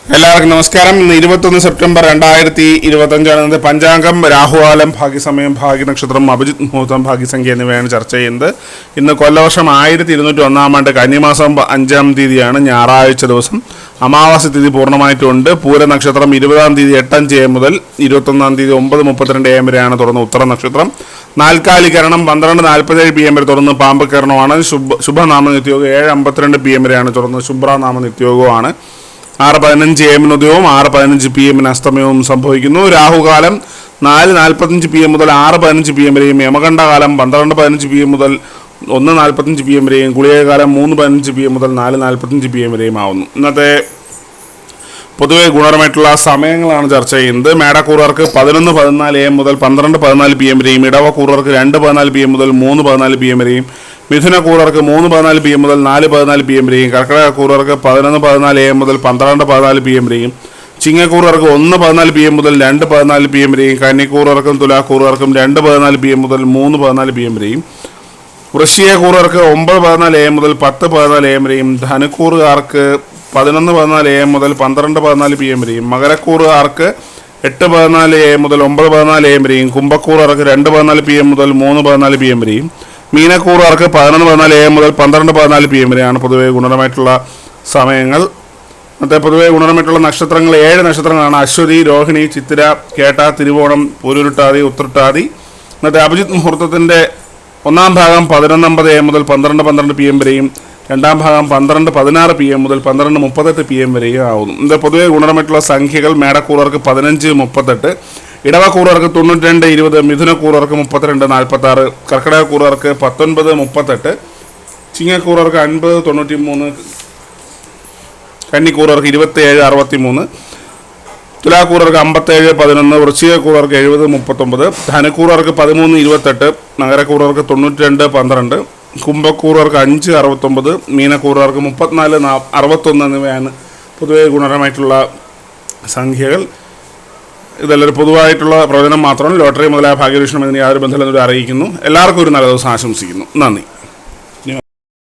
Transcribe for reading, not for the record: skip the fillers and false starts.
എല്ലാവർക്കും നമസ്കാരം. ഇന്ന് 21 സെപ്റ്റംബർ 2025 പഞ്ചാംഗം, രാഹുകാലം, ഭാഗ്യസമയം, ഭാഗ്യനക്ഷത്രം, അഭിജിത് മുഹൂർത്തം, ഭാഗ്യസംഖ്യ എന്നിവയാണ് ചർച്ച ചെയ്യുന്നത്. ഇന്ന് കൊല്ലവർഷം 1201 ആണ്ട് കന്നിമാസം 5-ാം തീയതിയാണ്, ഞായറാഴ്ച ദിവസം. അമാവാസി തിഥി പൂർണ്ണമായിട്ടുണ്ട്. പൂരനക്ഷത്രം 20-ാം തീയതി 8:05 AM മുതൽ 21-ാം തീയതി 9:32 AM വരെയാണ് തുറന്ന് ഉത്തര നക്ഷത്രം. നാൽക്കാലികരണം 12:47 PM വരെ തുറന്ന് പാമ്പകരണമാണ്. ശുഭനാമ നിത്യയോഗം 7:52 PM വരെയാണ് തുറന്ന് ശുഭ്രനാമ നിത്യയോഗമാണ്. 6:15 AM ഉദയവും 6:15 PM അസ്തമയവും സംഭവിക്കുന്നു. രാഹുകാലം 4:45 PM മുതൽ 6:15 PM വരെയും, യമകണ്ഠകാലം 12:15 PM മുതൽ 1:45 PM വരെയും, ഗുളികകാലം 3:15 PM മുതൽ 4:45 PM വരെയും ആവുന്നു. ഇന്നത്തെ പൊതുവെ ഗുണപരമായിട്ടുള്ള സമയങ്ങളാണ് ചർച്ച ചെയ്യുന്നത്. മേടക്കൂറുകാർക്ക് 11:14 AM മുതൽ 12:14 PM വരെയും, ഇടവക്കൂറുകാർക്ക് 2:14 PM മുതൽ 3:14 PM വരെയും, മിഥുനക്കൂറുകാർക്ക് 3:14 PM മുതൽ 4:14 PM വരെയും, കർക്കിടകക്കൂറുകാർക്ക് 11:14 AM മുതൽ 12:14 PM വരെയും, ചിങ്ങക്കൂറുകാർക്ക് 1:14 PM മുതൽ 2:14 PM വരെയും, കന്നിക്കൂറുകാർക്കും തുലാക്കൂറുകാർക്കും 2:14 PM മുതൽ 3:14 PM വരെയും, വൃശ്ചികക്കൂറുകാർക്ക് 9:14 AM മുതൽ 10:14 AM വരെയും, ധനുക്കൂറുകാർക്ക് 11:14 AM മുതൽ 12:14 PM വരെയും, മകരക്കൂറുകാർക്ക് 8:14 AM മുതൽ 9:14 AM വരെയും, കുംഭക്കൂറുകാർക്ക് 2:14 PM മുതൽ 3:14 PM വരെയും, മീനക്കൂറുകാർക്ക് 11:14 AM മുതൽ 12:14 PM വരെയാണ് പൊതുവെ ഗുണപരമായിട്ടുള്ള സമയങ്ങൾ. ഇന്നത്തെ പൊതുവെ ഗുണപരമായിട്ടുള്ള നക്ഷത്രങ്ങൾ 7 നക്ഷത്രങ്ങളാണ്: അശ്വതി, രോഹിണി, ചിത്തിര, കേട്ട, തിരുവോണം, പൂരുരുട്ടാതി, ഉത്രട്ടാതി. ഇന്നത്തെ അഭിജിത് മുഹൂർത്തത്തിൻ്റെ 1-ാം ഭാഗം 11:50 AM മുതൽ 12:12 PM വരെയും, 2-ാം ഭാഗം 12:16 PM മുതൽ 12:38 PM വരെയും ആവുന്നു. ഇത് പൊതുവെ ഗുണപരമായിട്ടുള്ള സംഖ്യകൾ: മേടക്കൂറുകാർക്ക് 15:38, ഇടവക്കൂറുകാർക്ക് 92:20, മിഥുനക്കൂറുകാർക്ക് 32:46, കർക്കിടകക്കൂറുകാർക്ക് 19:38, ചിങ്ങക്കൂറുകാർക്ക് 50:93, കന്നിക്കൂറുകാർക്ക് 27:63, തുലാക്കൂറുകാർക്ക് 57:11, വൃശ്ചികക്കൂറുകാർക്ക് 70:39, ധനുക്കൂറുകാർക്ക് 13:28, മകരക്കൂറുകാർക്ക് 92:12, കുംഭക്കൂറുകാർക്ക് 5:69, മീനക്കൂറുകാർക്ക് 34:61 എന്നിവയാണ് പൊതുവെ ഗുണപരമായിട്ടുള്ള സംഖ്യകൾ. ഇതെല്ലാവരും പൊതുവായിട്ടുള്ള പ്രവചനം മാത്രമാണ്. ലോട്ടറി മുതലായ ഭാഗ്യവീക്ഷണം എന്നതിന് യാതൊരു ബന്ധമില്ലെന്നൊരു അറിയിക്കുന്നു. എല്ലാവർക്കും ഒരു നല്ല ദിവസം ആശംസിക്കുന്നു. നന്ദി.